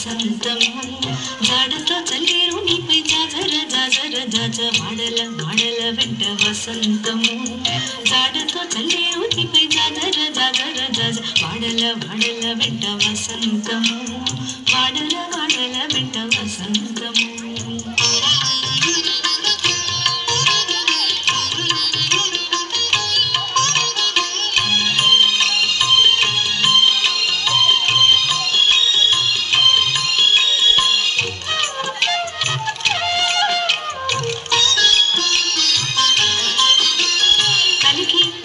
వసంతము జాడతో చల్లేరు నీపై జాజర జాజర జాజ వాడల వాడల వెంట వసంతము జాడతో చల్లేరు నీపై జాజర జాజర జాజ వాడల వాడల వెంట వసంతము వాడల వాడల వెంట వసంతము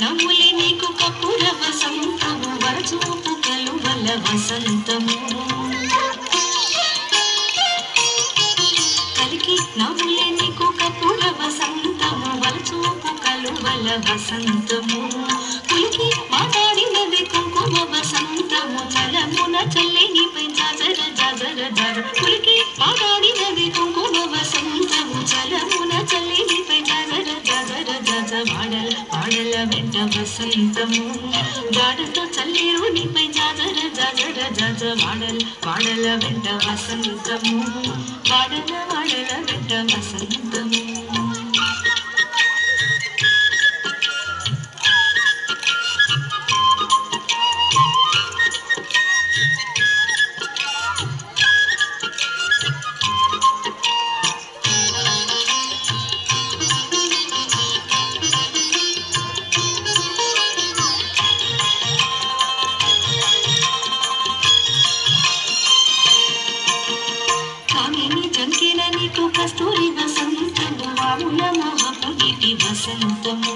నవ్వులే నీకు కప్పుల వసంతము వరచూపు కలువల వసంతము కలికి నవ్వులే నీకు కప్పుల వసంతము వరచూపు కలువల వసంతము కులికి మాట్లాడినది కుంకుమ వసంతము చలమున చల్లి నీపై జాజర జాజర జాజ కులికి మాట్లాడినది కుంకుమ వసంతము చలమున చల్లి నీపై జాజర జాజర జాజ వాడల వాడల వెంట వసంతము జాడతో చల్లేరు నీపై జాజర జాజర జాజ వాడల వాడల వెంట వసంతము వాడల వాడల వెంట వసంతము జంకిన నీకు కస్తూరి వసంతము వాముల మోహపు నీటి వసంతము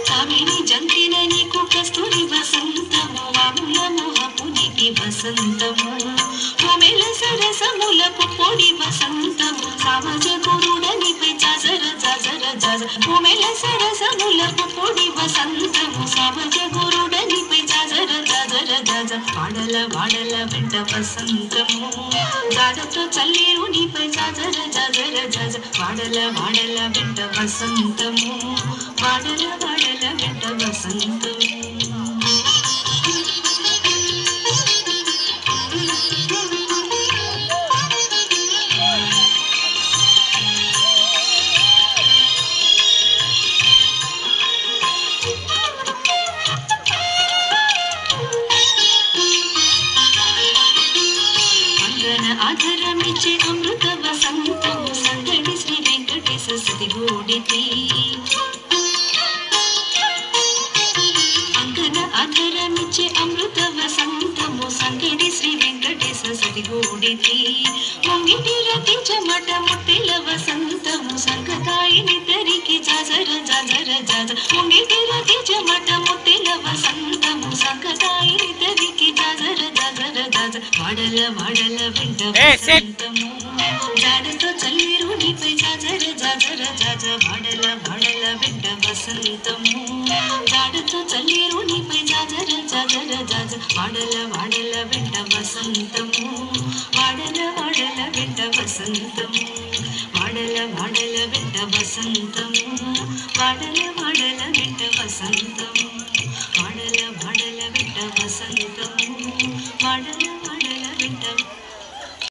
కామిని జంకిన నీకు కస్తూరి వసంతము వాముల మోహపు నీటి వసంతము కోమెల సరసములకు పొడి వసంతము సామజ గురుడ నీపై జాజర జాజర జాజ కోమెల సరసములకు పొడి వసంతము సామజ గురుడ నీపై జాజర జాజర జాజ వాడల వాడల వెంట వసంతము జాడతో చల్లేరు నీపై జాజర జాజర జాజ వాడల వాడల వెంట వసంతము వాడల వాడల వెంట వసంతము ఆధరమిచ్చే అమృత వసంతము సంగడి శ్రీ వెంకటేశ సతిగూడితి అంగన ఆధరమిచ్చే అమృత వసంతము సంగడి శ్రీ వెంకటేశ సతిగూడితి ముంగిటి రతించమట ముత్తిల వసంతము సంగతాయిని తరికి జాజర జాజర జాజ ముంగిటి రతించమట ముత్తిల వసంతము సంగతాయిని తరికి జాజర జాజర జాజ వాడల వాడల వెంట వసంతము జాడతో చల్లేరు నీపై జాజర జాజర జాజ వాడల వాడల వెంట వసంతము జాడతో చల్లేరు నీపై జాజర జాజర జాజ వాడల వాడల వెంట వసంతము వాడల వాడల వెంట వసంతము వాడల వాడల వెంట వసంతము వాడల వాడల వెంట వసంతము వాడల వాడల వెంట వసంతము వాడల వాడల వెంట